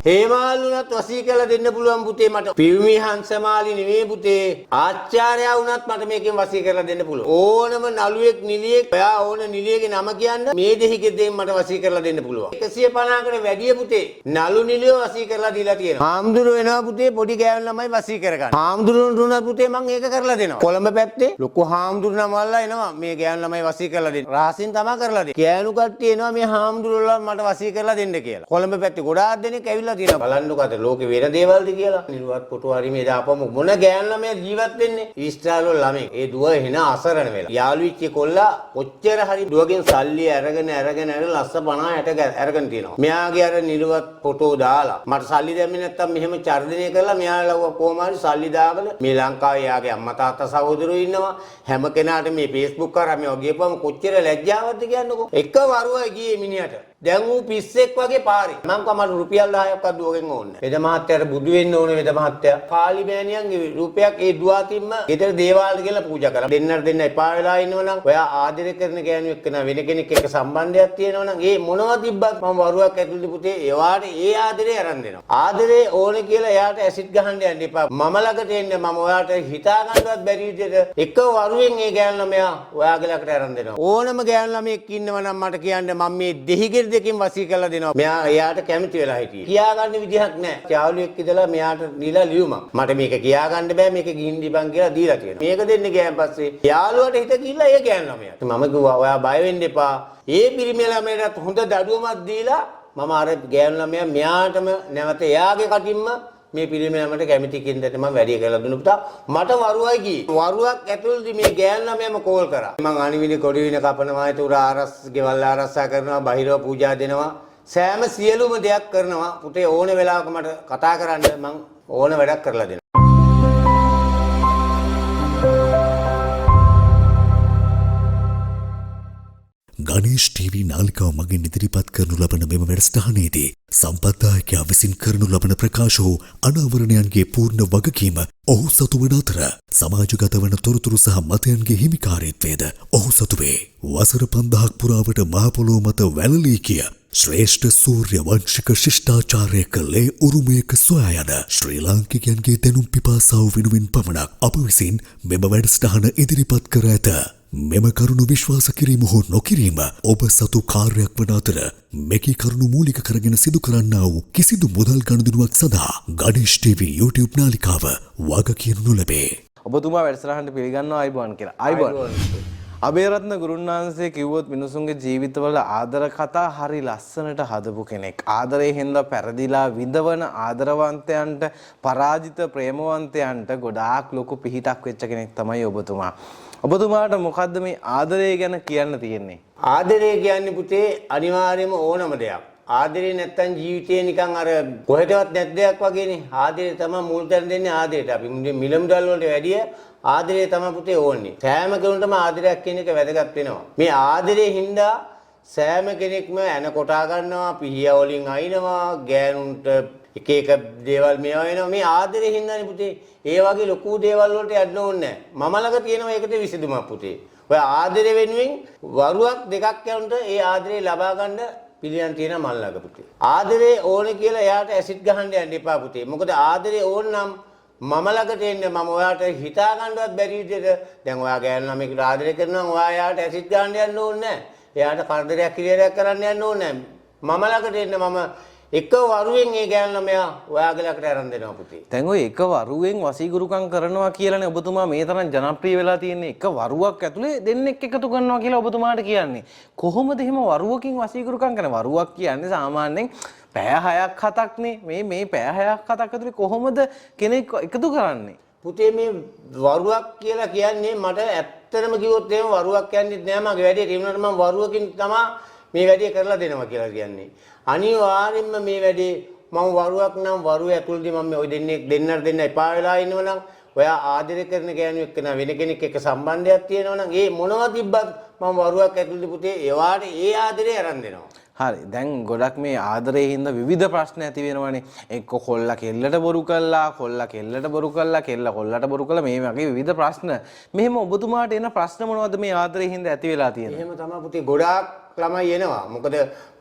හේමාලුණත් වසී කරලා දෙන්න පුළුවන් පුතේ මට. පියුමි හංසමාලි නෙමෙයි පුතේ. ආචාර්යයා වුණත් මට මේකෙන් වසී කරලා දෙන්න පුළුවන්. ඕනම නළුවෙක් නිලියෙක් ඔයා ඕන නිලියගේ නම කියන්න මේ දෙහිකේ දෙයින් මට වසී කරලා දෙන්න පුළුවන්. 150කට වැඩිය පුතේ නළු නිලියෝ වසී කරලා දීලා තියෙනවා. හාමුදුරුවෝ වෙනවා පුතේ පොඩි ගෑනු ළමයි වසී කරගන්න. හාමුදුරුවන්ට උනත් පුතේ මම ඒක කරලා දෙනවා. කොළඹ පැත්තේ ලොකු හාමුදුරුවෝ නමල්ලා එනවා මේ ගෑනු ළමයි වසී කරලා දෙන්න. රාසින් තමයි කරලා දෙන්නේ. ගෑනු කට්ටිය එනවා මේ හාමුදුරුවෝ මට වසී කරලා දෙන්න කියලා. කොළඹ පැත්තේ ගොඩාක් දෙනෙක් ඇවිල්ලා තියෙනවා. බලන්නකෝ අද ලෝකේ වෙන දේවල්ද කියලා. නිර්වත් ෆොටෝ හරි මේ දාපම මොන ගෑනු ළමයා ජීවත් වෙන්නේ? ඊස්ට්‍රාල් වල ළමයි. ඒ දුව එන අසරණ වෙලා. යාළුවෙක් කොල්ලා කොච්චර හරි දුවගෙන් සල්ලි අරගෙන ලස්ස 50 60 අරගෙන තියෙනවා. මෙයාගේ අර නිර්වත් ෆොටෝ දාලා මට සල්ලි දැම්මේ නැත්තම් මෙහෙම චර්දනය කරලා මෙයා ලව්ව කොහොම හරි සල්ලි දාගෙන මේ ලංකාවේ යාගේ අම්මා තාත්තා සහෝදරයෝ ඉන්නවා. හැම කෙනාට මේ Facebook කරා මේ වගේ ගියපම කොච්චර ලැජ්ජාවක්ද කියන්නකෝ. එක වරුවයි ගියේ මිනිහට. දැන් ඌ පිස්සෙක් වගේ පාරේ. මං කමට රුපියල් 10ක්වත් දුවගෙන් ඕනේ. වෙද මහත්තයාට බුදු වෙන්න ඕනේ වෙද මහත්තයා. කාලි මෑණියන්ගේ රුපියක් ඒ දුවාතින්ම ගෙදර දේවාලට කියලා පූජා කරා. දෙන්න එපා වෙලා ඉන්නවනම් ඔයා ආදරය කරන ගෑනු එක්ක නා වෙන කෙනෙක් එක්ක සම්බන්ධයක් තියෙනවනම් ඒ මොනවා තිබ්බත් මම වරුවක් ඇතුළේ පුතේ ඒවාට ඒ ආදරේ අරන් දෙනවා. ආදරේ ඕනේ කියලා එයාට ඇසිඩ් ගහන්න යන්න එපා. මම ළඟට එන්න මම ඔයාට හිතා ගන්නවත් බැරි විදිහට එක වරුවෙන් ඒ ගෑනු ළමයා ඔයාගේ ළඟට අරන් දෙනවා. ඕනම ගෑනු ළමයෙක් ඉන්නවනම් මට කියන්න මම මේ දෙහිගෙ දෙකකින් වසී කරලා දෙනවා. මෙයා එයාට කැමති වෙලා හිටියේ. කියාගන්න විදිහක් නැහැ. යාළුවෙක් ඉඳලා මෙයාට දීලා ලියුමක්. මට මේක කියාගන්න බෑ මේක ගිහින් දීපන් කියලා දීලා තියෙනවා. මේක දෙන්න ගියන් පස්සේ යාළුවට හිත ගිහිල්ලා ඒ ගෑනු ළමයාට. මම කිව්වා ඔයා බය වෙන්න එපා. ඒ පිරිමි ළමයාට හොඳ දඩුවමක් දීලා මම අර ගෑනු ළමයා මෙයාටම නැවත එයාගේ කටින්ම මේ පිරිමි ළමයට කැමති කින්දට මම වැඩි කරලා දුන්න පුතා මට වරුවයි ගියේ. වරුවක් ඇතුළතදී මේ ගෑනු ළමයාම කෝල් කරා. මම අනිවිනි කොඩිවින කපනවා ඒතර ආරස් ගෙවල් ආරස්සා කරනවා බහිරව පූජා දෙනවා. සෑම සියලුම දෙයක් කරනවා. පුතේ ඕන වෙලාවක මට කතා කරන්න මම ඕන වැඩක් කරලා දෙනවා. ගණේෂ් ටීවී නාලිකාව මගින් ඉදිරිපත් කරනු ලබන මෙම වැඩසටහනේදී සම්පත්දායකයා විසින් කරනු ලබන ප්‍රකාශ වූ අනාවරණයන්ගේ පූර්ණ වගකීම ඔහු සතු වන අතර සමාජගත වන තොරතුරු සහ මතයන්ගේ හිමිකාරීත්වයද ඔහු සතු වේ. වසර 5000ක් පුරාවට මහ පොළොව මත වැළලී ගිය ශ්‍රේෂ්ඨ සූර්ය වංශික ශිෂ්ටාචාරයක ලේ උරුමයක සොයා යන ශ්‍රී ලාංකිකයන්ගේ දැනුම් පිපාසාව වෙනුවෙන් පමණක් අප විසින් මෙම වැඩසටහන ඉදිරිපත් කර ඇත. මෙම කරුණු විශ්වාස කිරීම හෝ නොකිරීම ඔබ සතු කාර්යයක් වන අතර මෙකී කරුණු මූලික කරගෙන සිදු කරන්නා වූ කිසිදු මුදල් ගනුදෙනුවක් සඳහා ගණේෂ් ටීවී YouTube නාලිකාව වගකියනු නොලැබේ. ඔබතුමා වැඩසටහනට පිළිගන්නවා අයබෝන් කියලා. අයබෝන්. අබේරත්න ගුරුන්වහන්සේ කිව්වොත් මිනිසුන්ගේ ජීවිතවල ආදර කතා හරි ලස්සනට හදපු කෙනෙක්. ආදරේ හින්දා පෙරදිලා විඳවන ආදරවන්තයන්ට පරාජිත ප්‍රේමවන්තයන්ට ගොඩාක් ලොකු පිහිටක් වෙච්ච කෙනෙක් තමයි ඔබතුමා. ඔබතුමාට මොකද්ද මේ ආදරය ගැන කියන්න තියෙන්නේ? ආදරය කියන්නේ පුතේ අනිවාර්යයෙන්ම ඕනම දෙයක්. ආදරේ නැත්තම් ජීවිතේ නිකන් අර කොහෙටවත් නැත් දෙයක් වගේනේ. ආදරේ තමයි මුල් තැන දෙන්නේ ආදරයට. අපි මිලමුදල් වලට වැඩිය ආදරේ තමයි පුතේ ඕනේ. සෑම කෙනෙකුටම ආදරයක් කියන එක වැදගත් වෙනවා. මේ ආදරේ හින්දා සෑම කෙනෙක්ම ඇන කොටා ගන්නවා, පිහිය වලින් අයින්නවා, ගෑනුන්ට එක එක දේවල් මේවා වෙනවා. මේ ආදරේ හින්දානේ පුතේ. ඒ වගේ ලොකු දේවල් වලට යන්න ඕනේ නැහැ. මම ළඟ තියෙනවා ඒකට විසඳුමක් පුතේ. ඔය ආදරේ වෙනුවෙන් වරුවක් දෙකක් යනට ඒ ආදරේ ලබා ගන්න පිළියම් තියෙන මල් ළඟ පුතේ. ආදරේ ඕනේ කියලා එයාට ඇසිඩ් ගහන්න යන්න එපා පුතේ. මොකද ආදරේ ඕන නම් මම ළඟට එන්න මම ඔයාට හිතා ගන්නවත් බැරි විදිහට දැන් ඔයා ගෑනු ළමයෙකුට ආදරය කරනවා ඔයා එයාට ඇසිඩ් ගහන්න යන්න ඕනේ නැහැ. එයාට කරදරයක් කිරියරයක් කරන්න යන්න ඕනේ නැහැ. මම ළඟට එන්න මම එක වරුවෙන් ඒ ගෑනු ළමයා ඔයාගේ ළඟට අරන් දෙනවා පුතේ. දැන් ඔය එක වරුවෙන් වසීගුරුකම් කරනවා කියලානේ ඔබතුමා මේ තරම් ජනප්‍රිය වෙලා තියෙන්නේ. එක වරුවක් ඇතුලේ දෙන්නෙක් එකතු කරනවා කියලා ඔබතුමාට කියන්නේ. කොහොමද එහෙම වරුවකින් වසීගුරුකම් කරන්නේ? වරුවක් කියන්නේ සාමාන්‍යයෙන් පැය 6ක් 7ක්නේ. මේ පැය 6ක් 7ක් ඇතුලේ කොහොමද කෙනෙක් එකතු කරන්නේ? පුතේ මේ වරුවක් කියලා කියන්නේ මට ඇත්තටම කිව්වොත් එහෙම වරුවක් කියන්නේ නෑ මගේ වැඩේ. ඒ වුණාට මම වරුවකින් තමයි මේ වැඩේ කරලා දෙනවා කියලා කියන්නේ. අනිවාර්යෙන්ම මේ වැඩේ මම වරුවක් නම් වරුව ඇතුළතදී මම ඔය දෙන්නට එපා වෙලා ඉන්නවනම් ඔයා ආදරය කරන ගෑනු එක්ක නා වෙන කෙනෙක් එක්ක සම්බන්ධයක් තියෙනවනම් ඒ මොනවා තිබ්බත් මම වරුවක් ඇතුළතදී පුතේ ඒවාට ඒ ආදරේ අරන් දෙනවා. හරි. දැන් ගොඩක් මේ ආදරයේ හින්දා විවිධ ප්‍රශ්න ඇති වෙනවානේ. එක්ක කොල්ලා කෙල්ලට බොරු කළා, කොල්ලා කෙල්ලට බොරු කළා, කෙල්ල කොල්ලට බොරු කළා. මේ වගේ විවිධ ප්‍රශ්න. මෙහෙම ඔබතුමාට එන ප්‍රශ්න මොනවද මේ ආදරයේ හින්දා ඇති වෙලා තියෙන්නේ? එහෙම තමයි පුතේ ගොඩාක් ළමයි එනවා. මොකද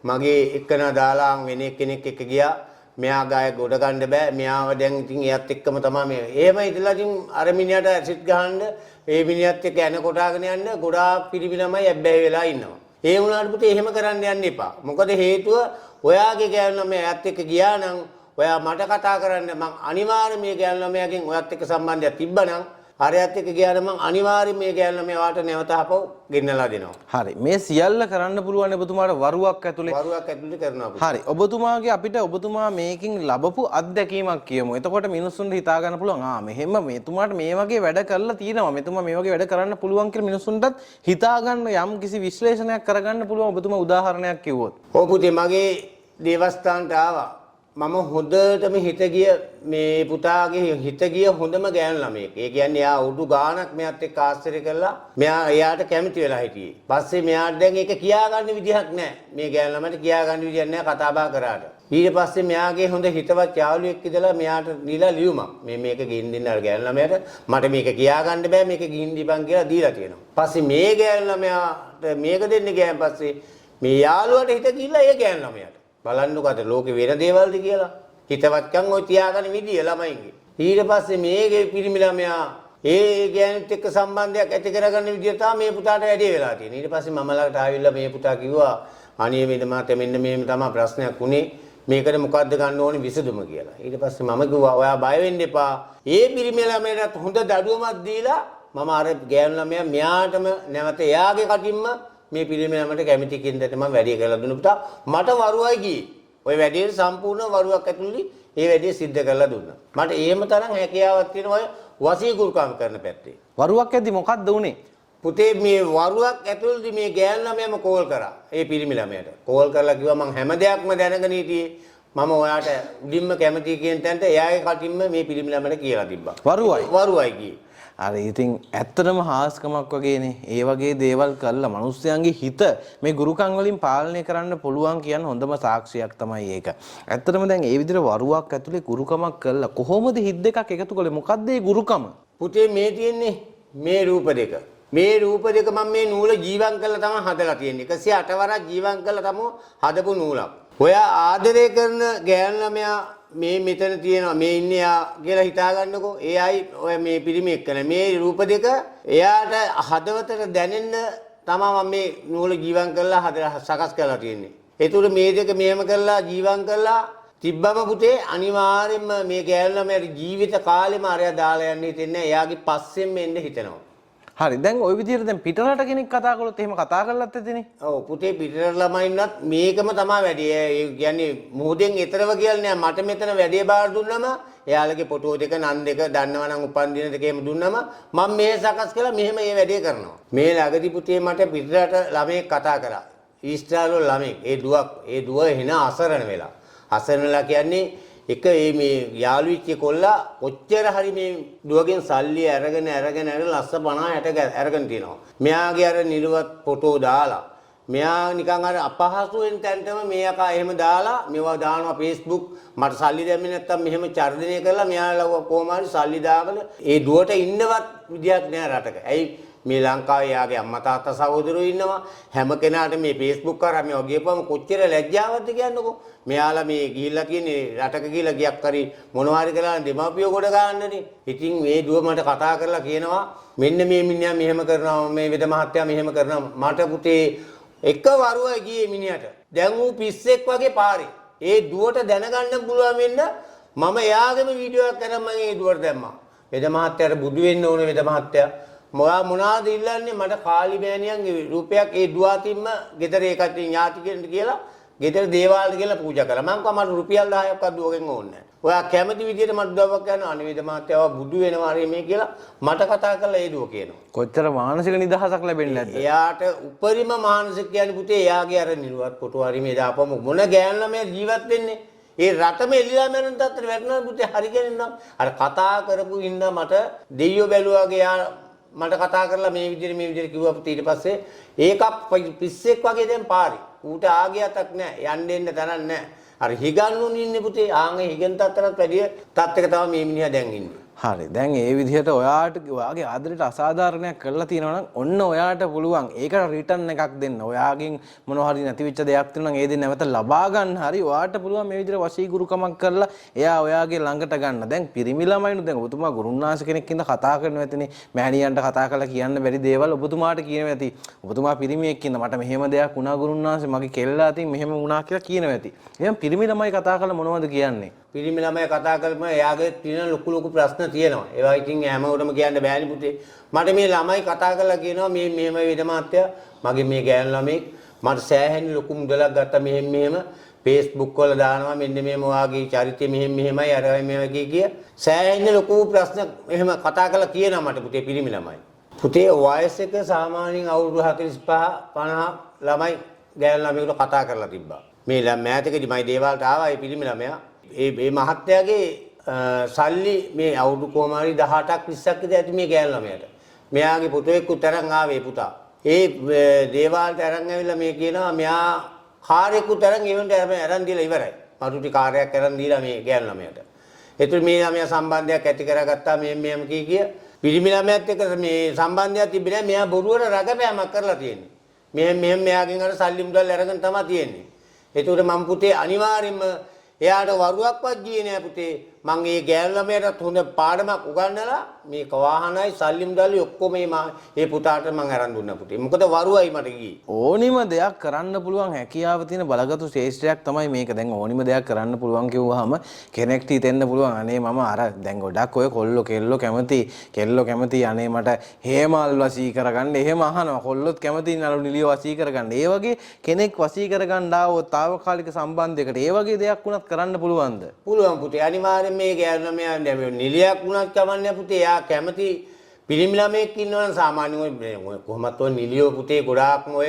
මගේ එක්කන දාලා වෙන කෙනෙක් එක්ක ගියා. මෙයා ගාය ගොඩ ගන්න බෑ. මෙයාව දැන් ඉතින් එයත් එක්කම තමයි මේ. එහෙම ඉතලා ඉතින් අර මිනිහට ඇසිඩ් ගහන්න ඒ මිනිහත් එක්ක යන කොටාගෙන යන්න ගොඩාක් පිරිමි ළමයි ඇබ්බැහි වෙලා ඉන්නවා. ඒ වුණාට පුතේ එහෙම කරන්න යන්න එපා. මොකද හේතුව ඔයාගේ ගෑනු ළමයා එයත් එක්ක ගියා නම් ඔයා මට කතා කරන්න මං අනිවාර්යයෙන් මේ ගෑනු ළමයාගෙන් ඔයත් එක්ක සම්බන්ධයක් තිබ්බනම් හරියත් එක්ක ගියාම මං අනිවාර්යයෙන් මේ ගෑනු ළමයාට නැවත ආපහු ගෙන්නලා දෙනවා. හරි. මේ සියල්ල කරන්න පුළුවන් ඔබතුමාට වරුවක් ඇතුලේ. වරුවක් ඇතුලේ කරනවා. හරි. ඔබතුමාගේ අපිට ඔබතුමා මේකෙන් ලැබපු අත්දැකීමක් කියමු. එතකොට මිනිස්සුන්ට හිතා ගන්න පුළුවන් මෙහෙම මෙතුමාට මේ වගේ වැඩ කරලා තියෙනවා. මෙතුමා මේ වගේ වැඩ කරන්න පුළුවන් කියලා මිනිස්සුන්ටත් හිතා ගන්න යම් කිසි විශ්ලේෂණයක් කරගන්න පුළුවන් ඔබතුමා උදාහරණයක් කිව්වොත්. ඔව් පුතේ මගේ දේවස්ථානට ආවා. මම හොඳටම හිත ගිය මේ පුතාගේ හිත ගිය හොඳම ගෑනු ළමයෙක්. ඒ කියන්නේ එයා උඩු ගානක් මෙයාත් එක්ක ආශ්‍රය කළා. මෙයා එයාට කැමති වෙලා හිටියේ. පස්සේ මෙයාට දැන් ඒක කියාගන්න විදිහක් නැහැ. මේ ගෑනු ළමයට කියාගන්න විදිහක් නැහැ කතා බහ කරාට. ඊට පස්සේ මෙයාගේ හොඳ හිතවත් යාළුවෙක් ඉඳලා මෙයාට දීලා ලියුමක්. මේක ගිහින් දෙන්න අර ගෑනු ළමයට මට මේක කියාගන්න බෑ මේක ගිහින් දීපන් කියලා දීලා තියෙනවා. පස්සේ මේ ගෑනු ළමයාට මේක දෙන්න ගියාන් පස්සේ මේ යාළුවට හිත ගිහිල්ලා ඒ ගෑනු ළමයාට බලන්නකො අද ලෝකේ වෙන දේවල්ද කියලා. හිතවත්කම් ඔය තියාගන්න විදිය ළමයින්ගේ. ඊට පස්සේ මේගේ පිරිමි ළමයා ඒ ගෑනුත් එක්ක සම්බන්ධයක් ඇති කරගන්න විදිය තමයි මේ පුතාට වැඩි වෙලා තියෙන්නේ. ඊට පස්සේ මම ළඟට ආවිල්ලා මේ පුතා කිව්වා අනේ මේ මාතේ මෙන්න මේම තමයි ප්‍රශ්නයක් උනේ. මේකට මොකද්ද ගන්න ඕනේ විසඳුම කියලා. ඊට පස්සේ මම කිව්වා ඔයා බය වෙන්න එපා. ඒ පිරිමි ළමයාට හොඳ දඩුවමක් දීලා මම අර ගෑනු ළමයා මෙයාටම නැවත එයාගේ කටින්ම මේ පිළිමේ ළමයට කැමති කින්දට මම වැඩි කරලා දුන්න පුතා මට වරුවයි ගියේ. ওই වැඩේට සම්පූර්ණ වරුවක් ඇතුළේ ඒ වැඩේ සිද්ධ කරලා දුන්නා. මට එහෙම තරම් හැකියාවක් තියෙනවා ඔය වසීගුරුකම් කරන පැත්තේ. වරුවක් ඇද්දි මොකද්ද උනේ? පුතේ මේ වරුවක් ඇතුළේ මේ ගෑනු ළමයාම කෝල් කරා. ඒ පිළිමි ළමයට. කෝල් කරලා කිව්වා මම හැම දෙයක්ම දැනගෙන හිටියේ. මම ඔයාට උඩින්ම කැමති කියන තැනට එයාගේ කටින්ම මේ පිළිමි ළමයට කියලා තිබ්බා. වරුවයි ගියේ. අර ඉතින් ඇත්තටම හාස්කමක් වගේනේ. ඒ වගේ දේවල් කළා මිනිස්යාගේ හිත මේ ගුරුකම් වලින් පාලනය කරන්න පුළුවන් කියන හොඳම සාක්ෂියක් තමයි ඒක. ඇත්තටම දැන් ඒ විදිහට වරුවක් ඇතුලේ ගුරුකමක් කළා කොහොමද හිත දෙකක් එකතු කළේ? මොකද්ද මේ ගුරුකම? පුතේ මේ තියෙන්නේ මේ රූප දෙක. මේ රූප දෙක මම මේ නූල ජීවම් කරලා තමයි හදලා තියෙන්නේ. 108 වරක් ජීවම් කරලා තමයි හදපු නූලක්. ඔයා ආදරය කරන ගෑනු ළමයා මේ මෙතන තියෙනවා මේ ඉන්නේ යා කියලා හිතා ගන්නකෝ. එයයි ඔය මේ පිරිමි එක්කන මේ රූප දෙක එයාට හදවතට දැනෙන්න තමයි මම මේ නූල ජීවම් කරලා හදලා සකස් කරලා තියෙන්නේ. ඒතුළු මේ දෙක මෙහෙම කරලා ජීවම් කරලා තිබ්බම පුතේ අනිවාර්යයෙන්ම මේ ගෑනු ළමයාගේ ජීවිත කාලෙම අරයා දාලා යන්න හිතෙන්නේ. එයාගේ පස්සෙන්ම එන්න හිතෙනවා. හරි දැන් ওই විදිහට දැන් පිටරට කෙනෙක් කතා කළොත් එහෙම කතා කරලත් ඇතිනේ. ඔව් පුතේ පිටරට ළමයින්වත් මේකම තමයි වැඩි. ඒ කියන්නේ මොහොතෙන් ඈතරව කියලා නෑ. මට මෙතන වැඩේ බාර දුන්නම එයාලගේ ෆොටෝ දෙක නන් දෙක දන්නවා නම් උපන් දින දෙක එහෙම දුන්නම මම මේ සකස් කළා මෙහෙම මේ වැඩේ කරනවා. මේ ළඟදී පුතේ මට පිටරට ළමයෙක් කතා කරා. ඊස්ට්‍රාලෝ ළමයෙක්. ඒ දුව එන අසරණ වෙලා. අසරණ වෙලා කියන්නේ එක මේ යාළුවෙක් කොල්ලා කොච්චර හරි මේ දුවගෙන් සල්ලි අරගෙන ලස්ස 50 60 අරගෙන තිනවා. මෙයාගේ අර නිලවත් ෆොටෝ දාලා මෙයා නිකන් අර අපහසුවෙන් තැන්ටම මේ අකා එහෙම දාලා මේවා දානවා Facebook මට සල්ලි දැම්මේ නැත්තම් මෙහෙම චර්දනය කරලා මෙයාලා කොහොම හරි සල්ලි දාගෙන ඒ දුවට ඉන්නවත් විදියක් නෑ රටක. ඇයි මේ ලංකාවේ යාගේ අම්මා තාත්තා සහෝදරයෝ ඉන්නවා. හැම කෙනාට මේ Facebook කරා මේ වගේ පම කොච්චර ලැජ්ජාවක්ද කියන්නකෝ. මෙයාලා මේ ගිහිල්ලා කියන්නේ රටක ගිහිල්ලා ගියක් හරි මොනවා හරි කරලා දෙමාපියෝ කොට ගන්නනේ. ඉතින් මේ දුව මට කතා කරලා කියනවා මෙන්න මේ මිනිහා මෙහෙම කරනවා මේ වෙද මහත්තයා මෙහෙම කරනවා. මට පුතේ එක වරුවයි ගියේ මිනිහට. දැන් ඌ පිස්සෙක් වගේ පාරේ. ඒ දුවට දැනගන්න පුළුවන් වෙන්න මම එයාගේම වීඩියෝ එකක් කරන් මම ඒ දුවට දැම්මා. වෙද මහත්තයාට බුදු වෙන්න ඕනේ වෙද මහත්තයා. මොනවාද ඉල්ලන්නේ මට කාලි මෑණියන්ගේ රූපයක් ඒ දුවාතින්ම ගෙදර ඒකට ඥාති කෙනෙක් කියලා ගෙදර දේවාලට කියලා පූජා කළා. මම කිව්වා මට රුපියල් 10ක්වත් දුවගෙන් ඕනේ නැහැ. ඔයා කැමති විදියට මට දුවක් ගන්න අනිවිද මහත්තයා බුදු වෙනවා හරි මේ කියලා මට කතා කරලා ඒ දුව කියනවා. කොච්චර මානසික නිදහසක් ලැබෙන්නේ නැද්ද? එයාට උපරිම මානසික කියන්නේ පුතේ එයාගේ අර නිර්වත් ෆොටෝ හරි මේ දාපම මොන ගෑනු ළමයා ජීවත් වෙන්නේ. ඒ රටම එල්ලලා මරන තත්ත්වෙට වැටෙනවා පුතේ හරි කියන්නේ අර කතා කරපු ඉන්න මට දෙයියෝ බැලුවාගේ යා මට කතා කරලා මේ විදිහට කිව්වා පුතේ ඊට පස්සේ ඒක පිස්සෙක් වගේ දැන් පාරේ. ඌට ආගියතක් නැහැ. යන්න එන්න තරක් නැහැ. අර හිගන්නුන් ඉන්නේ පුතේ. ආන් ඒ හිගන් තත්තරත් වැඩි තත්ත්වයක තමයි මේ මිනිහා දැන් ඉන්නේ. හරි දැන් ඒ විදිහට ඔයාගේ ආදරයට අසාධාරණයක් කරලා තියෙනවා නම් ඔන්න ඔයාට පුළුවන් ඒකට රිටර්න් එකක් දෙන්න. ඔයාගෙන් මොනවා හරි නැතිවෙච්ච දෙයක් තියෙනවා නම් ඒ දේ නැවත ලබා ගන්න හරි ඔයාට පුළුවන් මේ විදිහට වශීගුරුකමක් කරලා එයා ඔයාගේ ළඟට ගන්න. දැන් පිරිමි ළමයිනු දැන් ඔබතුමා ගුරුන්නාංශ කෙනෙක් ඉඳලා කතා කරනවා ඇතිනේ. මෑණියන්ට කතා කරලා කියන්න බැරි දේවල් ඔබතුමාට කියනවා ඇති. ඔබතුමා පිරිමියෙක් ඉන්න මට මෙහෙම දෙයක් වුණා ගුරුන්නාංශ මගේ කෙල්ල අතින් මෙහෙම වුණා කියලා කියනවා ඇති. එහෙනම් පිරිමි ළමයි කතා කරලා මොනවද කියන්නේ? පිරිමි ළමයි කතා කරපම එයාගේ තියෙන ලොකු ප්‍රශ්න තියෙනවා. ඒවා ඉතින් හැමෝටම කියන්න බෑනේ පුතේ. මට මේ ළමයි කතා කරලා කියනවා මේ මෙහෙම වේද මාත්‍යා මගේ මේ ගෑනු ළමෙක් මට සෑහෙන ලොකු මුදලක් ගත්තා මෙහෙම Facebook වල දානවා මෙන්න මේ මොවාගේ චරිතය මෙහෙමයි අරයි මේවා කිය සෑහෙන ලොකු ප්‍රශ්න එහෙම කතා කරලා කියනවා මට පුතේ පිරිමි ළමයි. පුතේ වයස එක සාමාන්‍යයෙන් අවුරුදු 45 50 ළමයි ගෑනු ළමයෙකුට කතා කරලා තිබ්බා. මේ මෑතකදී මයි දේවාලට ආවා ඒ පිරිමි ළමයා. ඒ මහත්තයාගේ සල්ලි මේ අවුරුදු කොහම හරි 18ක් 20ක් විතර ඇති මේ ගෑනු ළමයාට. මෙයාගේ පුතෙකුත් තරන් ආවේ පුතා. ඒ දේවාලට අරන් ඇවිල්ලා මේ කියනවා මෙයා කාර්යකුත් අරන් ඉවෙන්ට අරන් දීලා ඉවරයි. මරුටි කාර්යයක් අරන් දීලා මේ ගෑනු ළමයාට. ඒතර මේ ළමයා සම්බන්ධයක් ඇති කරගත්තා මෙහෙම කිය පිරිමි ළමයාත් එක්ක මේ සම්බන්ධයක් තිබෙන්නේ නැහැ. මෙයා බොරුවට රගපෑමක් කරලා තියෙන්නේ. මෙහෙම මෙයාගෙන් අර සල්ලි මුදල් අරගෙන තමයි තියෙන්නේ. ඒතර මම පුතේ අනිවාර්යයෙන්ම එයාට වරුවක්වත් ගියේ නෑ පුතේ. මං ඒ ගෑනු ළමයාට හොඳ පාඩමක් උගන්වලා මේක වාහනයි සල්ලි මුදල්ලි ඔක්කොම මේ පුතාට මං අරන් දුන්නා පුතේ. මොකද වරුවයි මට ගියේ. ඕනිම දෙයක් කරන්න පුළුවන් හැකියාව තියෙන බලගතු ශ්‍රේෂ්ඨයක් තමයි මේක. දැන් ඕනිම දෙයක් කරන්න පුළුවන් කිව්වහම කෙනෙක්ට හිතෙන්න පුළුවන් අනේ මම අර දැන් ගොඩක් ඔය කෙල්ලෝ කැමති අනේ මට හේමල් වශී කරගන්න එහෙම අහනවා. කොල්ලොත් කැමති නළු නිලිය වශී කරගන්න. ඒ වගේ කෙනෙක් වශී කරගන්න ආවොත් తాවකාලික සම්බන්ධයකට ඒ වගේ දෙයක් වුණත් කරන්න පුළුවන්ද? පුළුවන් පුතේ. අනිවාර්යෙන් මේ ගෑනු ළමයා නිලියක් වුණත් කමන්නේ පුතේ. එයා කැමති පිරිමි ළමයෙක් ඉන්නවනම් සාමාන්‍යයෙන් කොහොමත් ඔය නිලියෝ පුතේ ගොඩාක්ම ඔය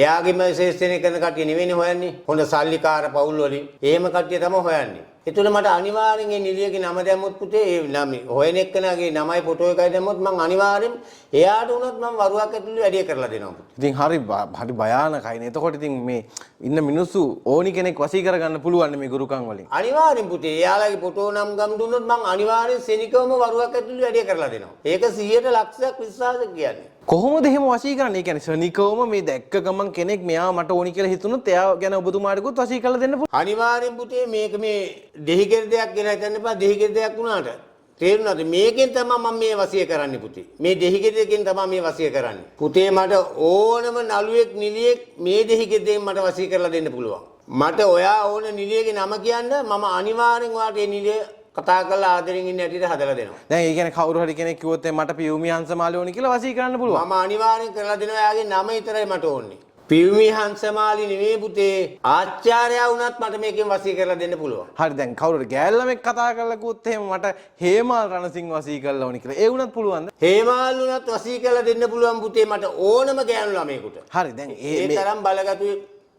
එයාගේම ශේෂ්ඨනේ කරන කට්ටිය නෙවෙයිනේ හොයන්නේ. හොඳ සල්ලිකාර පවුල් වලින් එහෙම කට්ටිය තමයි හොයන්නේ. ඒතුළ මට අනිවාර්යෙන් මේ නිලියගේ නම දැම්මොත් පුතේ ඒ නම හොයන එක්කනගේ නමයි ෆොටෝ එකයි දැම්මොත් මං අනිවාර්යෙන් එයාට උනත් මං වරුවක් ඇතුළේ වැඩේ කරලා දෙනවා පුතේ. ඉතින් හරි භයානකයිනේ. එතකොට ඉතින් මේ ඉන්න මිනිස්සු ඕනි කෙනෙක් වශී කරගන්න පුළුවන් මේ ගුරුකම් වලින්. අනිවාර්යෙන් පුතේ. එයාලගේ ෆොටෝ නම් ගම් දුන්නොත් මං අනිවාර්යෙන් සෙනිකවම වරුවක් ඇතුළේ වැඩේ කරලා දෙනවා. ඒක 100ට ලක්ෂයක් විශ්වාසයක් කියන්නේ. කොහොමද එහෙම වශී කරන්නේ? ඒ කියන්නේ ශනිකවම මේ දැක්ක ගමන් කෙනෙක් මෙයා මට ඕනි කියලා හිතුනොත් එයා ගැන ඔබතුමාටකුත් වශී කරලා දෙන්න පුළුවන්. අනිවාර්යෙන් පුතේ මේක මේ දෙහිගෙර දෙයක් ගෙන හිතන්න එපා. දෙහිගෙර දෙයක් වුණාට තේරුණාද? මේකෙන් තමයි මම මේ වශී කරන්නේ පුතේ. මේ දෙහිගෙර දෙකෙන් තමයි මේ වශී කරන්නේ. පුතේ මට ඕනම නළුවෙක් නිලියෙක් මේ දෙහිගෙර දෙකෙන් මට වශී කරලා දෙන්න පුළුවන්. මට ඔයා ඕන නිලියගේ නම කියන්න මම අනිවාර්යෙන් ඔයාට ඒ නිලිය කතා කරලා ආදරෙන් ඉන්න ඇටියට හදලා දෙනවා. දැන් ඒ කියන්නේ කවුරු හරි කෙනෙක් කිව්වොත් මට පියුමි හංසමාලි ඕනි කියලා වශී කරන්න පුළුවන්. මම අනිවාර්යෙන් කරලා දෙනවා. එයාගේ නම විතරයි මට ඕනේ. පියුමි හංසමාලි නෙවෙයි පුතේ. ආචාර්යයා වුණත් මට මේකෙන් වශී කරලා දෙන්න පුළුවන්. හරි දැන් කවුරු හරි ගෑල් ළමෙක් කතා කරලා කිව්වොත් එහෙම මට හේමාල් රණසිංහ වශී කරලා ඕනි කියලා. ඒ වුණත් පුළුවන්ද? හේමාල් වුණත් වශී කරලා දෙන්න පුළුවන් පුතේ මට ඕනම ගෑනු ළමයෙකුට. හරි දැන් ඒ තරම් බලගතු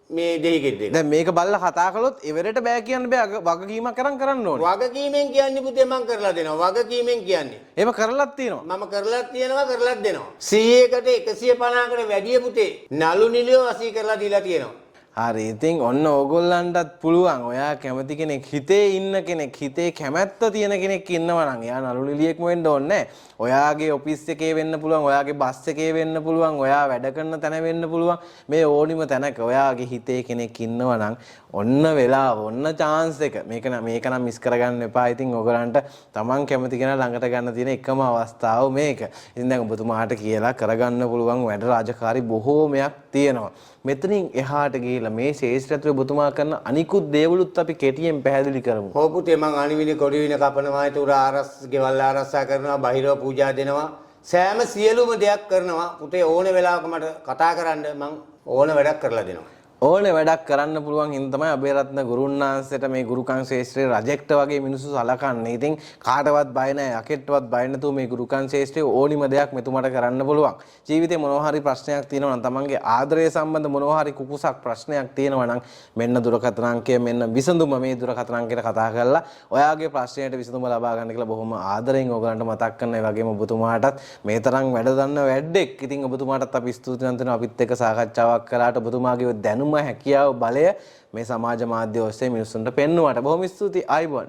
මේ දෙහිගෙද්ද. දැන් මේක බලලා කතා කළොත් එවරට බෑ කියන්න බෑ. වගකීමක් කරන්න ඕනේ. වගකීමෙන් කියන්නේ පුතේ මං කරලා දෙනවා. වගකීමෙන් කියන්නේ. එහෙම කරලත් තියෙනවා. මම කරලත් තියෙනවා කරලත් දෙනවා. 100කට 150කට වැඩිය පුතේ නළු නිලියෝ වශී කරලා දීලා තියෙනවා. හරි ඉතින් ඔන්න ඕගොල්ලන්ටත් පුළුවන්. ඔයා කැමති කෙනෙක් හිතේ ඉන්න කෙනෙක් හිතේ කැමැත්ත තියෙන කෙනෙක් ඉන්නවා නම් එයා නළු නිලියෙක්ම වෙන්න ඕනේ නැහැ. ඔයාගේ ඔෆිස් එකේ වෙන්න පුළුවන්, ඔයාගේ බස් එකේ වෙන්න පුළුවන්, ඔයා වැඩ කරන තැන වෙන්න පුළුවන්. මේ ඕනිම තැනක ඔයාගේ හිතේ කෙනෙක් ඉන්නවා නම් ඔන්න වෙලාව, ඔන්න chance එක. මේක නම් මිස් කරගන්න එපා. ඉතින් ඔයගලන්ට Taman කැමති කෙනා ළඟට ගන්න තියෙන එකම අවස්ථාව මේක. ඉතින් දැන් ඔබතුමාට කියලා කරගන්න පුළුවන් වැඩ රාජකාරි බොහෝමයක් තියෙනවා. මෙතනින් එහාට ගිහිල්ලා මේ ශේෂ්ත්‍රත්වය ඔබතුමා කරන අනිකුත් දේවලුත් අපි කෙටියෙන් පැහැදිලි කරමු. හො පුතේ මං අනිවිලි කොඩිවින කපනවා, ඒතර ගෙවල් ආරක්ෂා කරනවා, බහිරව පූජා දෙනවා. සෑම සියලුම දෙයක් කරනවා. පුතේ ඕන වෙලාවක මට කතා කරන්න මං ඕන වැඩක් කරලා දෙනවා. ඕනේ වැඩක් කරන්න පුළුවන් හින්දා තමයි අබේරත්න ගුරුන්නාන්සේට මේ ගුරුකම් ශේෂ්ත්‍රයේ රජෙක්ට වගේ මිනිස්සු සලකන්නේ. ඉතින් කාටවත් බය නැහැ, යකෙට්ටවත් බය නැතුව මේ ගුරුකම් ශේෂ්ත්‍රයේ ඕනිම දෙයක් මෙතුමාට කරන්න පුළුවන්. ජීවිතේ මොනවා හරි ප්‍රශ්නයක් තියෙනවා නම් තමන්ගේ ආදරය සම්බන්ධ මොනවා හරි කුකුසක් ප්‍රශ්නයක් තියෙනවා නම් මෙන්න දුරකථන අංකය, මෙන්න විසඳුම මේ දුරකථන අංකයට කතා කරලා ඔයාගේ ප්‍රශ්නයට විසඳුම ලබා ගන්න කියලා බොහොම ආදරෙන් ඔයගලන්ට මතක් කරනවා. ඒ වගේම ඔබතුමාටත් මේ තරම් වැඩ දන්න වැඩෙක්. ඉතින් ඔබතුමාටත් අපි ස්තුතිවන්ත වෙනවා අපිත් එක්ක සාකච්ඡාවක් කරාට ඔබතුමාගේ දැනුම හැකියාව බලය මේ සමාජ මාධ්‍ය ඔස්සේ මිනිස්සුන්ට පෙන්වුවාට බොහොම ස්තුතියි. ආයිබෝන්.